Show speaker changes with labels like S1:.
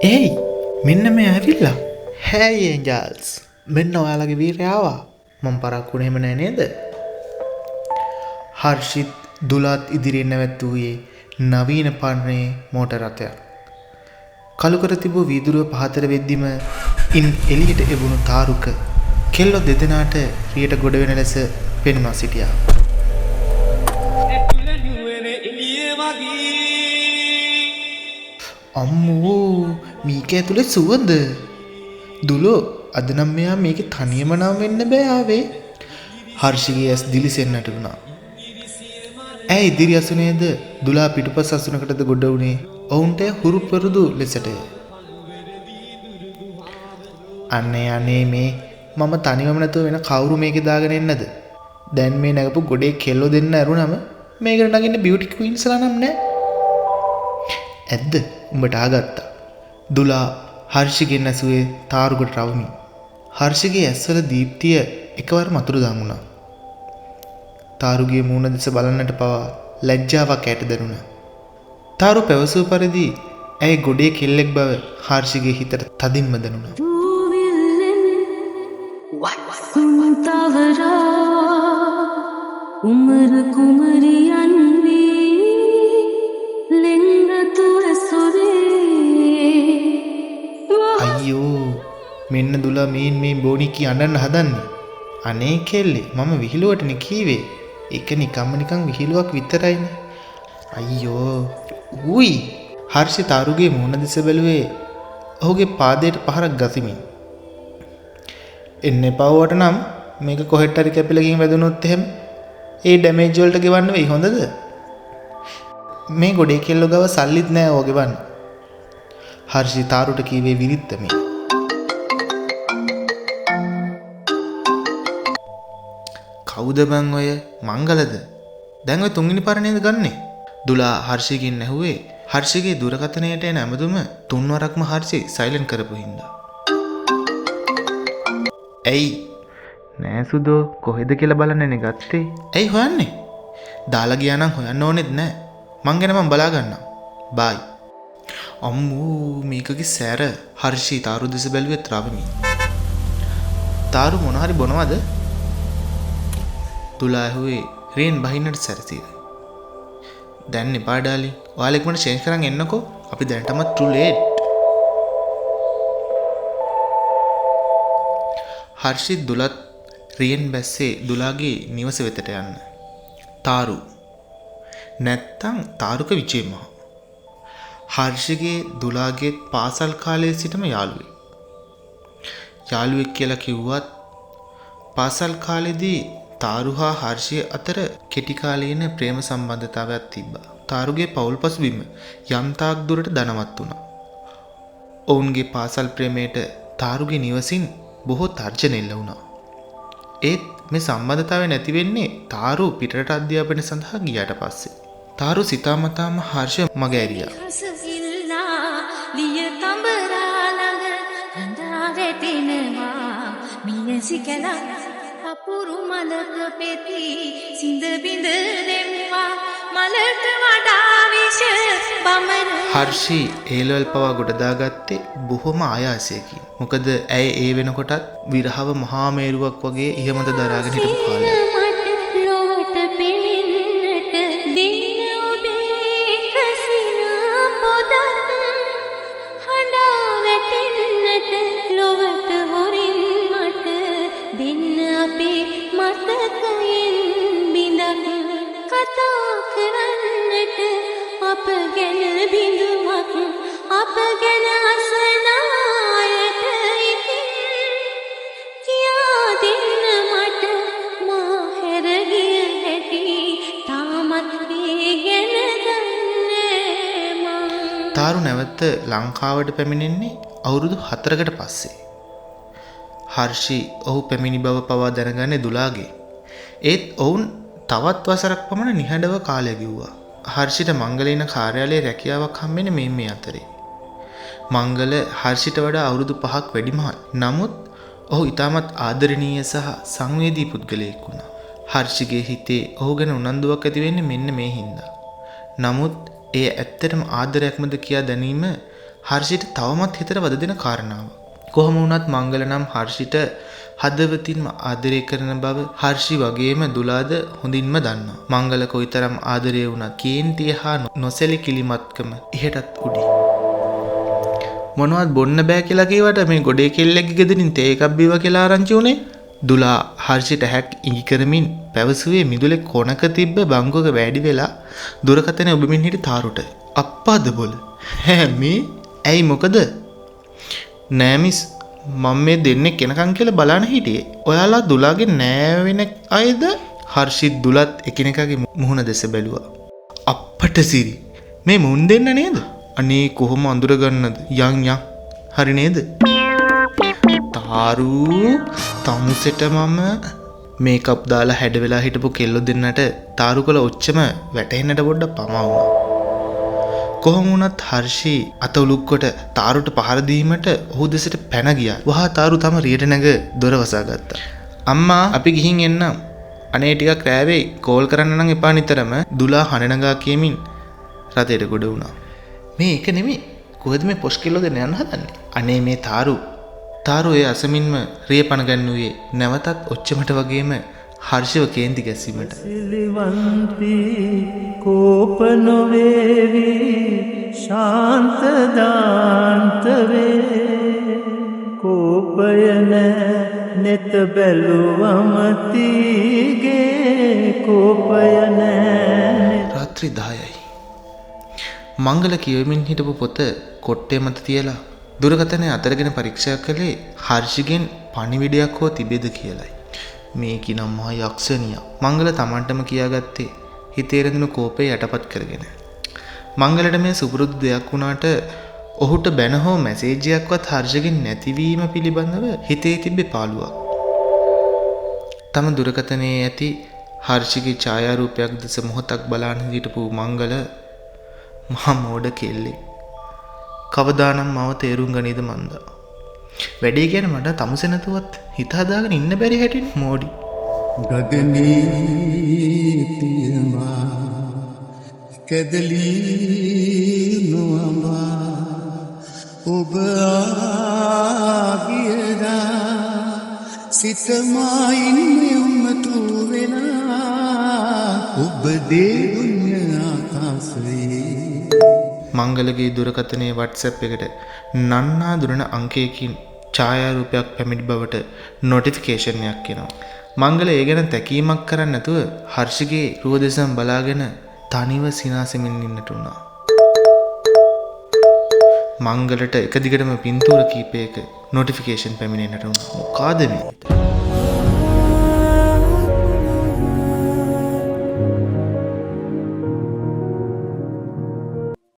S1: ඒයි මෙන්න මේ ඇවිල්ලා. හැයි ඒන්ජල්ස්. මෙන්න ඔයාලගේ වීරයා ආවා. මම පරක්කුනේ එහෙම නෑ නේද? හර්ෂිත් දුලත් ඉදිරියෙන් නැවැත්වුවේ නවීන පර්ණේ මෝටර රථයක්. කළු කර තිබූ වීදුරුව පහතර වෙද්දිම ඉන් එළියට එවුණු තාරුක කෙල්ලෝ දෙදෙනාට රියට ගොඩ වෙන ලෙස පෙනුමා සිටියා. අම්මෝ මේක ඇතුලේ සුවඳ. දුලෝ අද නම් මෙයා මේකේ තනියම නම් වෙන්න බෑ ආවේ. හර්ෂිගේ ඇස් දිලිසෙන්නට වුණා. ඇයි ඉදිරි අසුනේද දුලා පිටුපස් අසුනකටද ගොඩ වුණේ? ඔවුන්ට හුරු පෙරුදු ලෙසටය. අනේ මේ මම තනිවම නැතුව වෙන කවුරු මේකේ දාගෙන එන්නද? දැන් මේ නැගපු ගොඩේ කෙල්ලෝ දෙන්න ඇරුණම මේකට නගින්න බියුටි ක්වීන්ස්ලා නම් නෑ. ඇද්ද? උඹට ආගත්තා. දුලා හර්ෂිගෙන් ඇසුවේ තාරුකට රවමි. හර්ෂිගේ ඇස්වල දීප්තිය එකවර මතුරු දාමුණා. තාරුගේ මූණ දෙස බලන්නට පවා ලැජ්ජාවක් ඇයට දැනුණා. තාරු පැවසූ පරිදි ඇය ගොඩේ කෙල්ලෙක් බව හර්ෂිගේ හිතට තදින්ම දැනුණා.
S2: උමර කුමරියන් වී ලෙංගතු ඇසුරේ.
S1: අයියෝ මෙන්න දුලා මේ බෝනිකි අඬන්න හදන්නේ. අනේ කෙල්ලේ මම විහිළුවටනේ කීවේ. ඒක නිකන් විහිළුවක් විතරයිනේ. අයියෝ උයි. හර්ෂි තාරුගේ මූණ දෙස බැලුවේ ඔහුගේ පාදයට පහරක් ගසිමින්. එන්න එපා වට නම් මේක කොහෙට හරි කැපිලා ගිහින් වැදුනොත් එහෙම ඒ ඩැමේජ් වලට ගෙවන්න වෙයි හොඳද? මේ ගොඩේ කෙල්ලෝ ගාව සල්ලිත් නෑ ඕක ගෙවන්න. හර්ෂි තාරුට කීවේ විරිත්තමින්. කවුද බං ඔය මංගලද? දැන් ඔය තුන්වෙනි පාර නේද ගන්නෙ? දුලා හර්ෂිගෙන් ඇහුවේ හර්ෂිගේ දුරකථනයට එන ඇමතුම තුන්වරක්ම හර්ෂි සයිලන්ට් කරපු හින්දා. ඇයි නෑ සුදෝ කොහෙද කියලා බලන්නනේ ගත්තේ. ඇයි හොයන්නේ? දාලා ගියා නම් හොයන්න ඕනෙත් නෑ. මං ගැන මං බලා ගන්නම්. බයි. අම්මෝ මේකගේ සැර. හර්ෂි තාරු දෙස බැලුවේ ත්‍රාවමි. තාරු මොන හරි බොනවද? තුලා ඇහුවේ රේන් බහින්නට සැරසීද. දැන් එපා ඩාලි. ඔයාලා ඉක්මනට චේන්ජ් කරන් එන්නකෝ. අපි දැනටමත් ටු ලේට්. හර්ෂිත් දුලත් රියන් බැස්සේ දුලාගේ නිවස වෙතට යන්න. තාරු නැත්තම් තාරුක විජේ මහ. හර්ෂිගේ දුලාගේ පාසල් කාලයේ සිටම යාළුවෙක්. යාළුවෙක් කියලා කිව්වත් පාසල් කාලේදී තාරු හා හර්ෂිය අතර කෙටි කාලීන ප්‍රේම සම්බන්ධතාවයක් තිබ්බා. තාරුගේ පවුල් පසුබිම යම් තාක් දුරට ධනවත් වුණා. ඔවුන්ගේ පාසල් ප්‍රේමයට තාරුගේ නිවසින් බොහෝ තර්ජන එල්ල වුණා. ඒත් මේ සම්බන්ධතාවය නැති වෙන්නේ තාරු පිටරට අධ්‍යාපනය සඳහා ගියාට පස්සේ. තාරු සිතාමතාම හර්ෂ මග ඇරියා.
S2: අපුරු මලක පෙති සිඳ බිඳ දෙම්වා මලට වඩා විෂ බමන.
S1: හර්ෂි ඒලෙවල් පවා ගොඩදාගත්තේ බොහොම ආයාසයකින්. මොකද ඇය ඒ වෙනකොටත් විරහව මහා මේරුවක් වගේ ඉහමත දරාගෙන හිටපු කාලයක්.
S2: අප ගැන බිඳුවක් අප ගැන අසනායට ඉතින් කියා දෙන්න මට මා හැරගිය හැටි තාමත් ඒ ගැන දන්නේ මං.
S1: තාරු නැවත ලංකාවට පැමිණෙන්නේ අවුරුදු 4කට පස්සේ. හර්ෂි ඔහු පැමිණි බව පවා දැනගන්නේ දුලාගේ. ඒත් ඔවුන් තවත් වසරක් පමණ නිහඬව කාලය ගෙව්වා. හර්ෂිට මංගලේන කාර්යාලයේ රැකියාවක් හම්බෙන්නේ මේ අතරේ. මංගල හර්ෂිට වඩා අවුරුදු 5ක් වැඩිමහල්. නමුත් ඔහු ඉතාමත් ආදරණීය සහ සංවේදී පුද්ගලයෙක් වුණා. හර්ෂිගේ හිතේ ඔහු ගැන උනන්දුවක් ඇති වෙන්නේ මෙන්න මේ හින්දා. නමුත් එය ඇත්තටම ආදරයක්මද කියා දැනීම හර්ෂිට තවමත් හිතට වද දෙන කාරණාව. කොහොම වුණත් මංගල නම් හර්ෂිට හදවතින්ම ආදරය කරන බව හර්ෂි වගේම දුලාද හොඳින්ම දන්නවා. මංගල කොයිතරම් ආදරය වුණත් කේන්තිය හා නොසැලකිලිමත්කම ඉහටත් උඩි. මොනවත් බොන්න බෑ කියලා කීවට මේ ගොඩේ කෙල්ලෙක්ගේ ගෙදරින් තේ එකක් බීවා කියලා ආරංචි උනේ. දුලා හර්ෂිට හැක් ඉඟි කරමින් පැවසුවේ මිදුලේ කොනක තිබ්බ බංගුවක වැඩි වෙලා දුරකථනය ඔබමින් හිටි තාරුට. අප්පාද බොල. "ඈ මේ ඇයි මොකද?" "නෑ මිස් මම මේ දෙන්නේ කෙනකන් කියලා බලන්න හිටියේ. ඔයාලා දුලාගේ නෑවෙන අයද?" හර්ෂිත් දුලත් එකිනෙකාගේ මුහුණ දෙස බැලුවා. අප්පට සිරි. මේ මුන් දෙන්න නේද? අනේ කොහොම අඳුරගන්නද? යන් හරි නේද? තාරු තමුසෙට මම මේකප් දාලා හැඩ වෙලා හිටපු කෙල්ලෝ දෙන්නට තාරු කළ ඔච්චම වැටෙන්නට පොඩ්ඩක් පමා වුණා. කොහොම වුණත් හර්ෂි අත උලුක් කොට තාරුට පහර දීමට ඔහු දෙසට පැන ගියා. වහා තාරු තම රියට නැග දොර වසා ගත්තා. "අම්මා අපි ගිහින් එන්නම්. අනේ ටිකක් රෑවේ කෝල් කරන්න නම් එපා නිතරම." දුලා හඬනගා කියමින් රථයට ගොඩ වුණා. "මේ එක නෙමෙයි. කොහෙද මේ පොෂ් කෙල්ලෝ දෙන්න යන්න හදන්නේ?" "අනේ මේ තාරු ඒ අසමින්ම රිය පණ ගන්නුවේ නැවතත් ඔච්චමට වගේම හර්ෂව කේන්ති ගැසීමට."
S3: සිලිවන්ති කෝප නොවේවි ශාන්ත දාන්ත වේ කෝපය නැ නෙත බැලුවම තීගේ කෝපය නැ.
S1: රාත්‍රී 10යි. මංගල කියවමින් හිටපු පොත කොට්ටේ මත තියලා දුරකථනය අතරගෙන පරීක්ෂා කළේ හර්ෂිගෙන් පණිවිඩයක් හෝ තිබෙද කියලයි. මේකි නම් මහා යක්ෂණියක්. මංගල තමන්ටම කියාගත්තේ හිතේ රැඳුණු කෝපය යටපත් කරගෙන. මංගලට මේ සුපුරුදු දෙයක් වුණාට ඔහුට බැන හෝ මැසේජ් එකක්වත් හර්ෂගෙන් නැතිවීම පිළිබඳව හිතේ තිබ්බේ පාළුවක්. තම දුරකථනයේ ඇති හර්ෂිගේ ඡායාරූපයක් දෙස මොහොතක් බලාන හිටපු මංගල මහා මෝඩ කෙල්ලෙක්. කවදානම් මව තේරුම් ගනීද මන්දා. වැඩේ ගැන මට තමුසෙ නැතුවත් හිත හදාගෙන ඉන්න බැරි හැටින් මෝඩි.
S3: ගගනීතියමා කැදලී නොවමා ඔබ ආගියදා සිතමායින්නේ උම්මතු වෙලා ඔබ දේගුණ්‍ය ආකාසයේ.
S1: මංගලගේ දුරකථනයේ WhatsApp එකට නන්නා දුරන අංකයකින් ඡායාරූපයක් පැමිණි බවට නොටිෆිකේෂන් එකක් එනවා. මංගල ඒ ගැන තැකීමක් කරන්නේ නැතුව හර්ෂිගේ රුව දෙසම බලාගෙන තනිව සිනාසෙමින් ඉන්නට උනා. මංගලට එක දිගටම පින්තූර කීපයක නොටිෆිකේෂන් පැමිණෙන්නට උනා. මොකාද මේ?